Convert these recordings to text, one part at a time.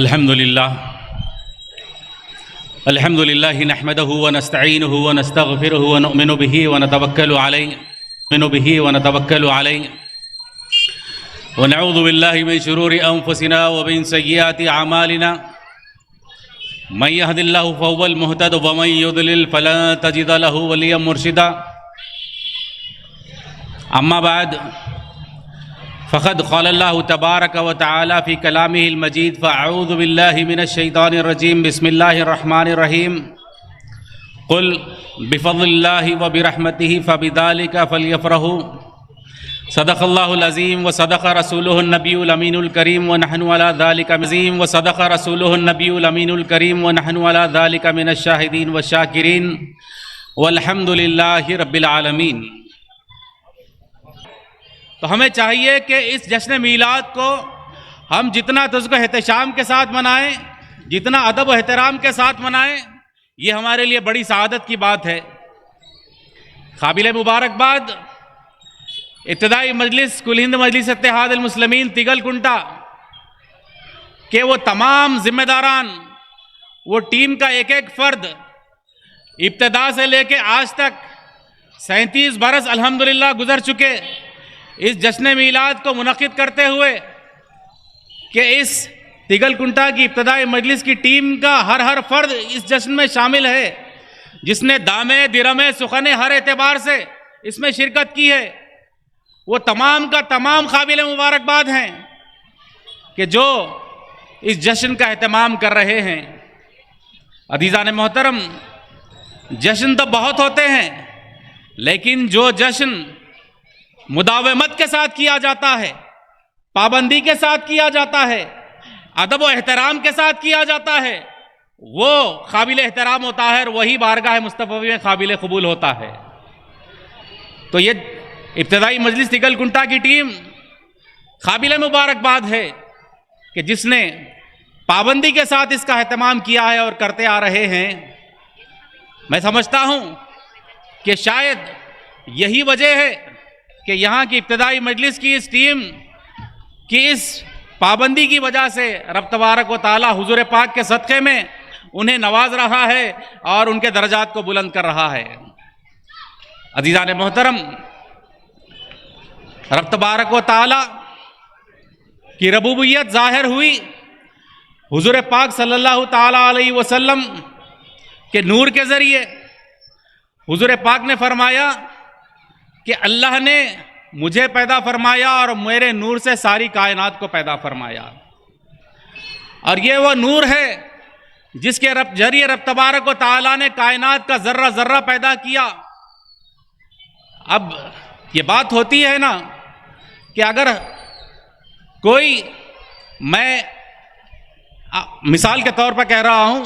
الحمد لله نحمده ونستعينه ونستغفره ونؤمن به ونتوكل عليه ونعوذ بالله من شرور أنفسنا ومن سيئات أعمالنا من يهد الله فهو المهتد ومن يضلل فلا تجد له وليا مرشدا أما بعد فقد قال الله تبارك وتعالى في كلامه المجيد فأعوذ بالله من الشيطان الرجيم بسم الله الرحمن الرحيم قل بفضل الله وبرحمته فبذلك فليفرحوا صدق الله العظيم وصدق رسوله النبي الأمين الكريم ونحن على ذلك من الشاهدين والشاكرين والحمد لله رب العالمين۔ تو ہمیں چاہیے کہ اس جشن میلاد کو ہم جتنا تذکر احتشام کے ساتھ منائیں، جتنا ادب و احترام کے ساتھ منائیں، یہ ہمارے لیے بڑی سعادت کی بات ہے۔ قابل مبارکباد ابتدائی مجلس کل ہند مجلس اتحاد المسلمین تگل کنٹا کہ وہ تمام ذمہ داران، وہ ٹیم کا ایک ایک فرد ابتدا سے لے کے آج تک 37 برس الحمدللہ گزر چکے، اس جشن میلاد کو منعقد کرتے ہوئے کہ اس تگل کنٹا کی ابتدائی مجلس کی ٹیم کا ہر فرد اس جشن میں شامل ہے، جس نے دامے درمے سخنے ہر اعتبار سے اس میں شرکت کی ہے، وہ تمام کا تمام قابل مبارکباد ہیں کہ جو اس جشن کا اہتمام کر رہے ہیں۔ عزیزان محترم، جشن تو بہت ہوتے ہیں، لیکن جو جشن مداومت کے ساتھ کیا جاتا ہے، پابندی کے ساتھ کیا جاتا ہے، ادب و احترام کے ساتھ کیا جاتا ہے، وہ قابل احترام ہوتا ہے اور وہی بارگاہ مصطفی میں قابل قبول ہوتا ہے۔ تو یہ ابتدائی مجلس تگل کنٹا کی ٹیم قابل مبارکباد ہے کہ جس نے پابندی کے ساتھ اس کا اہتمام کیا ہے اور کرتے آ رہے ہیں۔ میں سمجھتا ہوں کہ شاید یہی وجہ ہے کہ یہاں کی ابتدائی مجلس کی اس ٹیم کی اس پابندی کی وجہ سے رب تبارک و تعالی حضور پاک کے صدقے میں انہیں نواز رہا ہے اور ان کے درجات کو بلند کر رہا ہے۔ عزیزان محترم، رب تبارک و تعالی کی ربوبیت ظاہر ہوئی حضور پاک صلی اللہ تعالی علیہ وسلم کے نور کے ذریعے۔ حضور پاک نے فرمایا کہ اللہ نے مجھے پیدا فرمایا اور میرے نور سے ساری کائنات کو پیدا فرمایا، اور یہ وہ نور ہے جس کے ذریعے رب تبارک و تعالیٰ نے کائنات کا ذرہ ذرہ پیدا کیا۔ اب یہ بات ہوتی ہے نا کہ اگر کوئی، میں مثال کے طور پر کہہ رہا ہوں،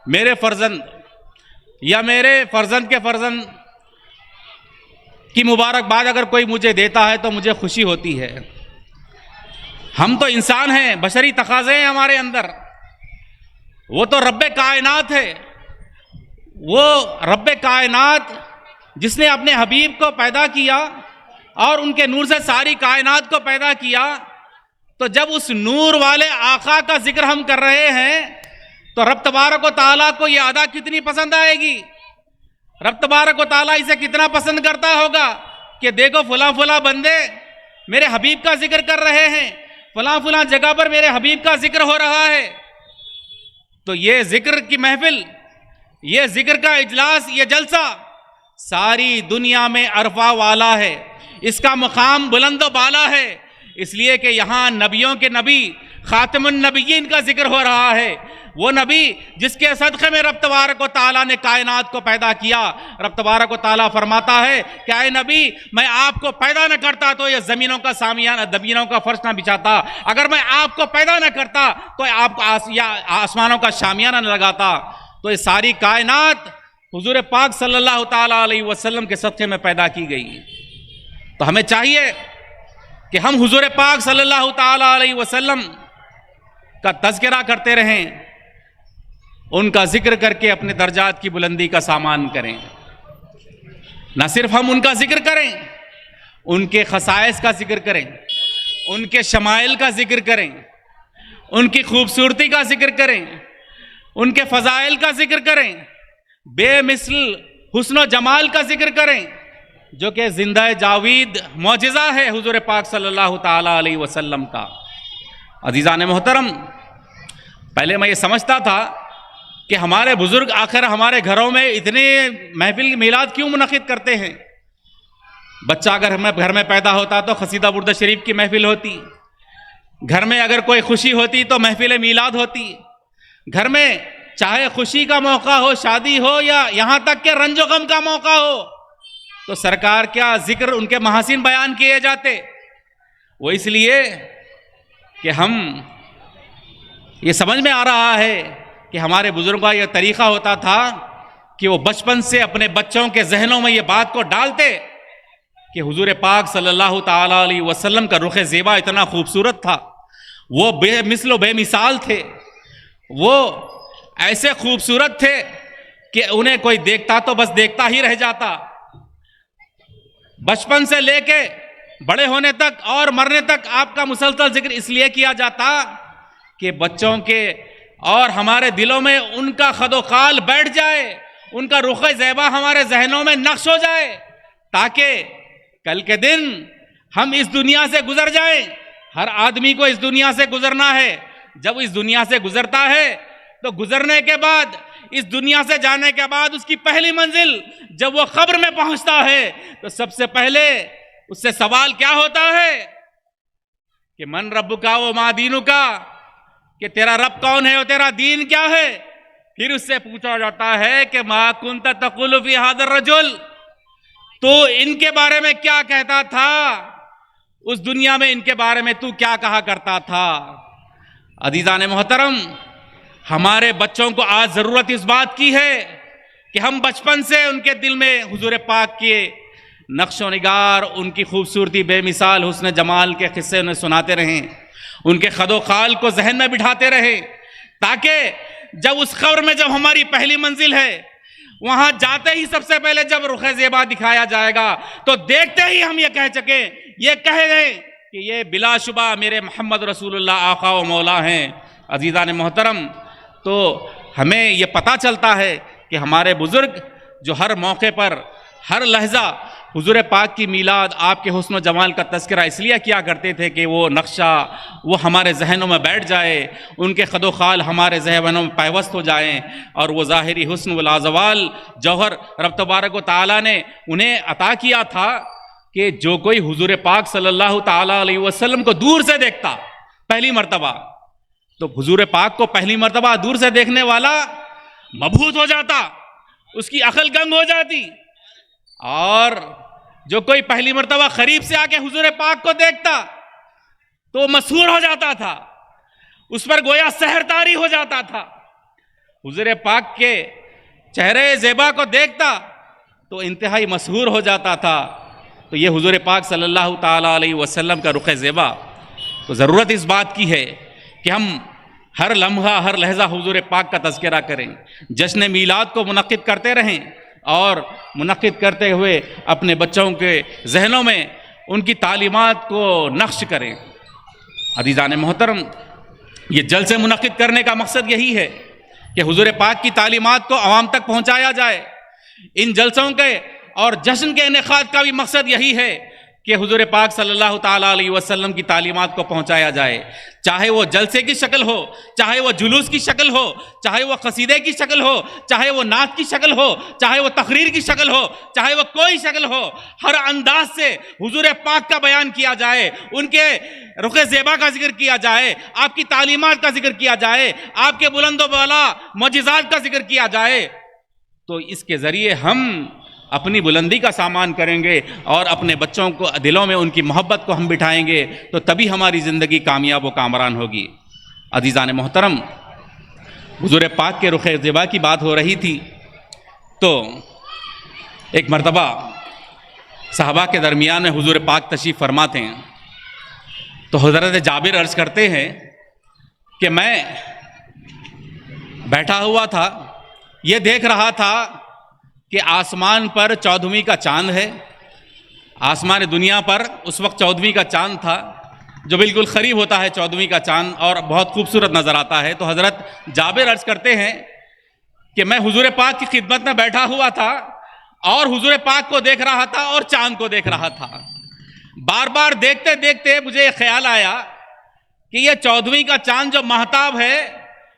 میرے فرزند یا میرے فرزند کے فرزند کی مبارکباد اگر کوئی مجھے دیتا ہے تو مجھے خوشی ہوتی ہے۔ ہم تو انسان ہیں، بشری تقاضے ہیں ہمارے اندر، وہ تو رب کائنات ہے، وہ رب کائنات جس نے اپنے حبیب کو پیدا کیا اور ان کے نور سے ساری کائنات کو پیدا کیا، تو جب اس نور والے آقا کا ذکر ہم کر رہے ہیں تو رب تبارک و تعالیٰ کو یہ ادا کتنی پسند آئے گی، رب تبارک و تعالیٰ اسے کتنا پسند کرتا ہوگا کہ دیکھو فلاں فلاں بندے میرے حبیب کا ذکر کر رہے ہیں، فلاں فلاں جگہ پر میرے حبیب کا ذکر ہو رہا ہے۔ تو یہ ذکر کی محفل، یہ ذکر کا اجلاس، یہ جلسہ ساری دنیا میں عرفہ والا ہے، اس کا مقام بلند و بالا ہے، اس لیے کہ یہاں نبیوں کے نبی خاتم النبیین کا ذکر ہو رہا ہے، وہ نبی جس کے صدقے میں رب تبارک و تعالیٰ نے کائنات کو پیدا کیا۔ رب تبارک و تعالیٰ فرماتا ہے کہ اے نبی، میں آپ کو پیدا نہ کرتا تو یہ زمینوں کا سامیانہ، زمینوں کا فرش نہ بچھاتا، اگر میں آپ کو پیدا نہ کرتا تو آپ کو آسمانوں کا شامیانہ نہ لگاتا۔ تو یہ ساری کائنات حضور پاک صلی اللہ تعالیٰ علیہ وسلم کے صدقے میں پیدا کی گئی۔ تو ہمیں چاہیے کہ ہم حضور پاک صلی اللہ تعالیٰ علیہ وسلم کا تذکرہ کرتے رہیں، ان کا ذکر کر کے اپنے درجات کی بلندی کا سامان کریں۔ نہ صرف ہم ان کا ذکر کریں، ان کے خصائص کا ذکر کریں، ان کے شمائل کا ذکر کریں، ان کی خوبصورتی کا ذکر کریں، ان کے فضائل کا ذکر کریں، بے مثل حسن و جمال کا ذکر کریں، جو کہ زندہ جاوید معجزہ ہے حضور پاک صلی اللہ تعالیٰ علیہ وسلم کا۔ عزیزان محترم، پہلے میں یہ سمجھتا تھا کہ ہمارے بزرگ آخر ہمارے گھروں میں اتنے محفل میلاد کیوں منعقد کرتے ہیں؟ بچہ اگر گھر میں پیدا ہوتا تو قصیدہ برد شریف کی محفل ہوتی، گھر میں اگر کوئی خوشی ہوتی تو محفل میلاد ہوتی، گھر میں چاہے خوشی کا موقع ہو، شادی ہو، یا یہاں تک کہ رنج و غم کا موقع ہو، تو سرکار کیا ذکر ان کے محاسن بیان کیے جاتے۔ وہ اس لیے کہ ہم یہ سمجھ میں آ رہا ہے کہ ہمارے بزرگوں کا یہ طریقہ ہوتا تھا کہ وہ بچپن سے اپنے بچوں کے ذہنوں میں یہ بات کو ڈالتے کہ حضور پاک صلی اللہ تعالیٰ علیہ وسلم کا رخ زیبا اتنا خوبصورت تھا، وہ بے مثل و بے مثال تھے، وہ ایسے خوبصورت تھے کہ انہیں کوئی دیکھتا تو بس دیکھتا ہی رہ جاتا۔ بچپن سے لے کے بڑے ہونے تک اور مرنے تک آپ کا مسلسل ذکر اس لیے کیا جاتا کہ بچوں کے اور ہمارے دلوں میں ان کا خد و خال بیٹھ جائے، ان کا رخ زیبا ہمارے ذہنوں میں نقش ہو جائے، تاکہ کل کے دن ہم اس دنیا سے گزر جائیں۔ ہر آدمی کو اس دنیا سے گزرنا ہے، جب اس دنیا سے گزرتا ہے تو گزرنے کے بعد، اس دنیا سے جانے کے بعد اس کی پہلی منزل جب وہ قبر میں پہنچتا ہے تو سب سے پہلے اس سے سوال کیا ہوتا ہے کہ من ربک و ما دینک، کہ تیرا رب کون ہے اور تیرا دین کیا ہے؟ پھر اس سے پوچھا جاتا ہے کہ ما کنت تقول فی ھذا الرجل، تو ان کے بارے میں کیا کہتا تھا، اس دنیا میں ان کے بارے میں تو کیا کہا کرتا تھا؟ عزیزان محترم، ہمارے بچوں کو آج ضرورت اس بات کی ہے کہ ہم بچپن سے ان کے دل میں حضور پاک کے نقش و نگار، ان کی خوبصورتی، بے مثال حسن جمال کے قصے انہیں سناتے رہیں، ان کے خد و خال کو ذہن میں بٹھاتے رہیں، تاکہ جب اس قبر میں جب ہماری پہلی منزل ہے، وہاں جاتے ہی سب سے پہلے جب رخ زیبا دکھایا جائے گا تو دیکھتے ہی ہم یہ کہہ سکیں، یہ کہہ گئے کہ یہ بلا شبہ میرے محمد رسول اللہ آقا و مولا ہیں۔ عزیزان محترم، تو ہمیں یہ پتہ چلتا ہے کہ ہمارے بزرگ جو ہر موقع پر، ہر لحظہ حضور پاک کی میلاد، آپ کے حسن و جمال کا تذکرہ اس لیے کیا کرتے تھے کہ وہ نقشہ وہ ہمارے ذہنوں میں بیٹھ جائے، ان کے خد و خال ہمارے ذہنوں میں پیوست ہو جائیں، اور وہ ظاہری حسن و لازوال جوہر رب تبارک و تعالیٰ نے انہیں عطا کیا تھا کہ جو کوئی حضور پاک صلی اللہ تعالیٰ علیہ وسلم کو دور سے دیکھتا پہلی مرتبہ، تو حضور پاک کو پہلی مرتبہ دور سے دیکھنے والا مبہوت ہو جاتا، اس کی عقل گنگ ہو جاتی، اور جو کوئی پہلی مرتبہ قریب سے آ کے حضور پاک کو دیکھتا تو مسحور ہو جاتا تھا، اس پر گویا سحر طاری ہو جاتا تھا۔ حضور پاک کے چہرے زیبا کو دیکھتا تو انتہائی مسحور ہو جاتا تھا۔ تو یہ حضور پاک صلی اللہ تعالیٰ علیہ وسلم کا رخ زیبا، تو ضرورت اس بات کی ہے کہ ہم ہر لمحہ، ہر لحظہ حضور پاک کا تذکرہ کریں، جشن میلاد کو منعقد کرتے رہیں، اور منعقد کرتے ہوئے اپنے بچوں کے ذہنوں میں ان کی تعلیمات کو نقش کریں۔ عزیزان محترم، یہ جلسے منعقد کرنے کا مقصد یہی ہے کہ حضور پاک کی تعلیمات کو عوام تک پہنچایا جائے۔ ان جلسوں کے اور جشن کے انعقاد کا بھی مقصد یہی ہے کہ حضور پاک صلی اللہ تعالیٰ علیہ وسلم کی تعلیمات کو پہنچایا جائے، چاہے وہ جلسے کی شکل ہو، چاہے وہ جلوس کی شکل ہو، چاہے وہ قصیدے کی شکل ہو، چاہے وہ نعت کی شکل ہو، چاہے وہ تقریر کی شکل ہو، چاہے وہ کوئی شکل ہو، ہر انداز سے حضور پاک کا بیان کیا جائے، ان کے رخ زیبا کا ذکر کیا جائے، آپ کی تعلیمات کا ذکر کیا جائے، آپ کے بلند و بالا معجزات کا ذکر کیا جائے، تو اس کے ذریعے ہم اپنی بلندی کا سامان کریں گے، اور اپنے بچوں کو دلوں میں ان کی محبت کو ہم بٹھائیں گے، تو تبھی ہماری زندگی کامیاب و کامران ہوگی۔ عزیزان محترم، حضور پاک کے رخ زیبا کی بات ہو رہی تھی، تو ایک مرتبہ صحابہ کے درمیان میں حضور پاک تشریف فرماتے ہیں، تو حضرت جابر عرض کرتے ہیں کہ میں بیٹھا ہوا تھا، یہ دیکھ رہا تھا کہ آسمان پر 14ویں کا چاند ہے، آسمان دنیا پر اس وقت 14ویں کا چاند تھا، جو بالکل قریب ہوتا ہے 14ویں کا چاند اور بہت خوبصورت نظر آتا ہے. تو حضرت جابر عرض کرتے ہیں کہ میں حضور پاک کی خدمت میں بیٹھا ہوا تھا اور حضور پاک کو دیکھ رہا تھا اور چاند کو دیکھ رہا تھا. بار بار دیکھتے دیکھتے مجھے یہ خیال آیا کہ یہ 14ویں کا چاند جو مہتاب ہے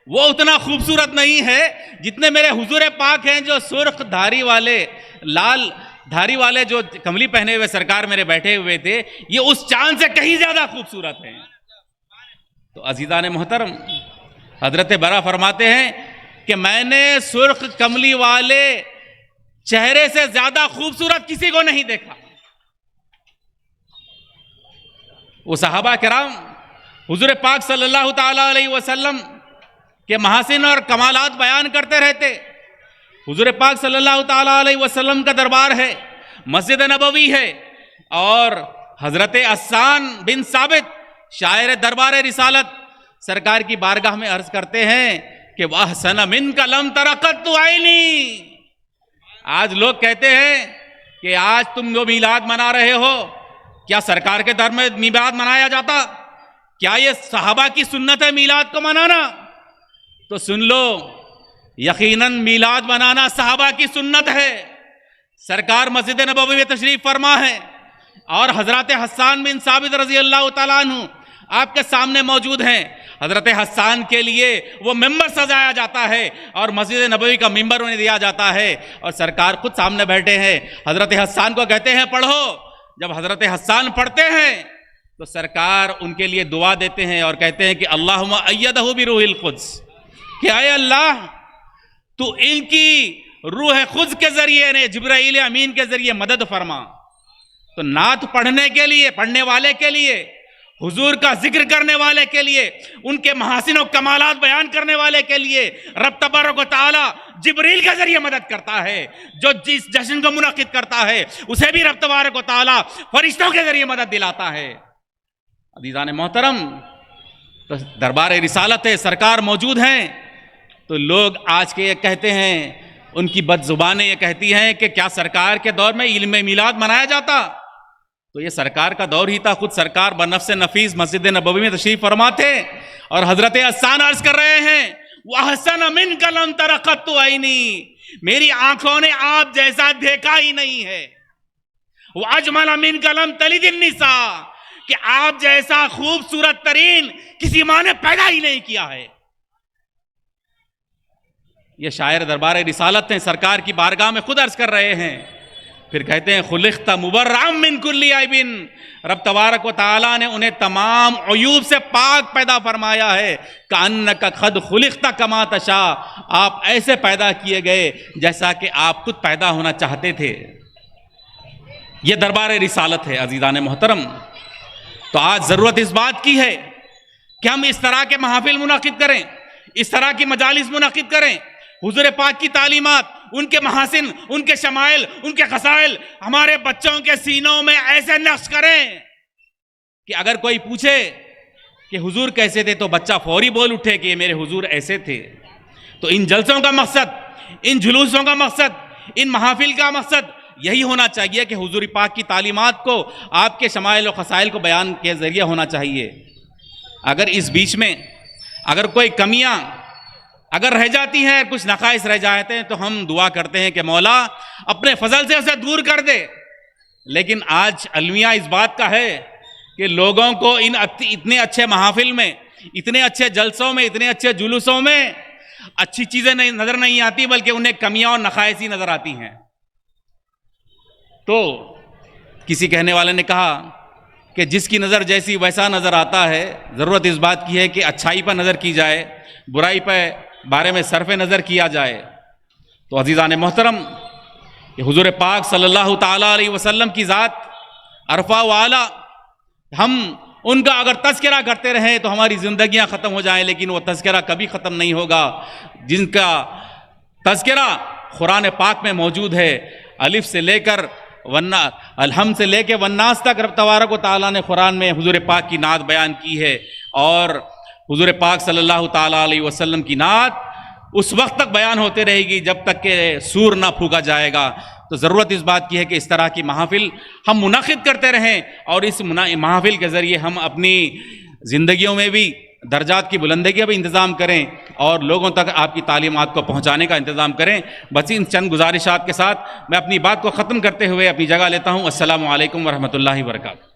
وہ اتنا خوبصورت نہیں ہے جتنے میرے حضور پاک ہیں جو سرخ دھاری والے، لال دھاری والے جو کملی پہنے ہوئے سرکار میرے بیٹھے ہوئے تھے، یہ اس چاند سے کہیں زیادہ خوبصورت ہیں. تو عزیزان محترم، حضرت برا فرماتے ہیں کہ میں نے سرخ کملی والے چہرے سے زیادہ خوبصورت کسی کو نہیں دیکھا. وہ صحابہ کرام حضور پاک صلی اللہ تعالی علیہ وسلم کے محاسن اور کمالات بیان کرتے رہتے. حضور پاک صلی اللہ تعالی علیہ وسلم کا دربار ہے، مسجد نبوی ہے، اور حضرت حسان بن ثابت شاعر دربار رسالت سرکار کی بارگاہ میں عرض کرتے ہیں کہ وَأَحْسَنَ مِنْكَ لَمْ تَرَ قَطُّ عَيْنِي. آج لوگ کہتے ہیں کہ آج تم جو میلاد منا رہے ہو، کیا سرکار کے در میں میلاد منایا جاتا؟ کیا یہ صحابہ کی سنت ہے میلاد کو منانا؟ تو سن لو، یقیناً میلاد منانا صحابہ کی سنت ہے. سرکار مسجد نبوی میں تشریف فرما ہے اور حضرت حسان بن ثابت رضی اللہ تعالیٰ عنہ آپ کے سامنے موجود ہیں. حضرت حسان کے لیے وہ ممبر سجایا جاتا ہے اور مسجد نبوی کا ممبر انہیں دیا جاتا ہے اور سرکار خود سامنے بیٹھے ہیں. حضرت حسان کو کہتے ہیں پڑھو. جب حضرت حسان پڑھتے ہیں تو سرکار ان کے لیے دعا دیتے ہیں اور کہتے ہیں کہ اللہم ایدہ بروح القدس، کہ اے اللہ تو ان کی روح قدس کے ذریعے نے جبرائیل امین کے ذریعے مدد فرما. تو نعت پڑھنے کے لیے، پڑھنے والے کے لیے، حضور کا ذکر کرنے والے کے لیے، ان کے محاسن و کمالات بیان کرنے والے کے لیے رب تبارک و تعالی جبریل کے ذریعے مدد کرتا ہے. جو جس جشن کو منعقد کرتا ہے اسے بھی رب تبارک و تعالی فرشتوں کے ذریعے مدد دلاتا ہے. عزیزان محترم، تو دربار رسالت ہے، سرکار موجود ہیں. تو لوگ آج کے یہ کہتے ہیں، ان کی بد زبانیں یہ کہتی ہیں کہ کیا سرکار کے دور میں علم میلاد منایا جاتا؟ تو یہ سرکار کا دور ہی تھا. خود سرکار بنفس نفیس مسجد نبوی میں تشریف فرما تھے اور حضرت حسان عرض کر رہے ہیں وَأَحْسَنَ مِنْكَ لَمْ تَرَ قَطُّ عَيْنِي، میری آنکھوں نے آپ جیسا دیکھا ہی نہیں ہے. وَأَجْمَلَ مِنْكَ لَمْ تَلِدِ النِّسَاء، کہ آپ جیسا خوبصورت ترین کسی ماں نے پیدا ہی نہیں کیا ہے. یہ شاعر دربار رسالت ہیں، سرکار کی بارگاہ میں خود عرض کر رہے ہیں. پھر کہتے ہیں خلقت مبرأ من کل عیب، رب تبارک و تعالیٰ نے انہیں تمام عیوب سے پاک پیدا فرمایا ہے. کأنک قد خلقت کما تشاء، آپ ایسے پیدا کیے گئے جیسا کہ آپ خود پیدا ہونا چاہتے تھے. یہ دربار رسالت ہے. عزیزان محترم، تو آج ضرورت اس بات کی ہے کہ ہم اس طرح کے محافل منعقد کریں، اس طرح کی مجالس منعقد کریں. حضور پاک کی تعلیمات، ان کے محاسن، ان کے شمائل، ان کے خصائل ہمارے بچوں کے سینوں میں ایسے نقش کریں کہ اگر کوئی پوچھے کہ حضور کیسے تھے تو بچہ فوری بول اٹھے کہ یہ میرے حضور ایسے تھے. تو ان جلسوں کا مقصد، ان جلوسوں کا مقصد، ان محافل کا مقصد یہی ہونا چاہیے کہ حضور پاک کی تعلیمات کو آپ کے شمائل و خصائل کو بیان کے ذریعے ہونا چاہیے. اگر اس بیچ میں اگر کوئی کمیاں اگر رہ جاتی ہیں، کچھ نقائص رہ جاتے ہیں، تو ہم دعا کرتے ہیں کہ مولا اپنے فضل سے اسے دور کر دے. لیکن آج المیہ اس بات کا ہے کہ لوگوں کو ان اتنے اچھے محافل میں، اتنے اچھے جلسوں میں، اتنے اچھے جلوسوں میں اچھی چیزیں نظر نہیں آتی، بلکہ انہیں کمیاں اور نقائص ہی نظر آتی ہیں. تو کسی کہنے والے نے کہا کہ جس کی نظر جیسی ویسا نظر آتا ہے. ضرورت اس بات کی ہے کہ اچھائی پر نظر کی جائے، برائی پہ بارے میں صرف نظر کیا جائے. تو عزیزان محترم، کہ حضور پاک صلی اللہ تعالیٰ علیہ وسلم کی ذات عرفہ و اعلیٰ، ہم ان کا اگر تذکرہ کرتے رہیں تو ہماری زندگیاں ختم ہو جائیں، لیکن وہ تذکرہ کبھی ختم نہیں ہوگا جن کا تذکرہ قرآن پاک میں موجود ہے. الف سے لے کر الحمد سے لے کے والناس تک رب تبارک و تعالیٰ نے قرآن میں حضور پاک کی نعت بیان کی ہے. اور حضور پاک صلی اللہ تعالیٰ علیہ وسلم کی نعت اس وقت تک بیان ہوتے رہے گی جب تک کہ سور نہ پھونکا جائے گا. تو ضرورت اس بات کی ہے کہ اس طرح کی محافل ہم منعقد کرتے رہیں اور اس محافل کے ذریعے ہم اپنی زندگیوں میں بھی درجات کی بلندی کا بھی انتظام کریں اور لوگوں تک آپ کی تعلیمات کو پہنچانے کا انتظام کریں۔ بس ان چند گزارشات کے ساتھ میں اپنی بات کو ختم کرتے ہوئے اپنی جگہ لیتا ہوں۔ السلام علیکم ورحمۃ اللہ وبرکاتہ۔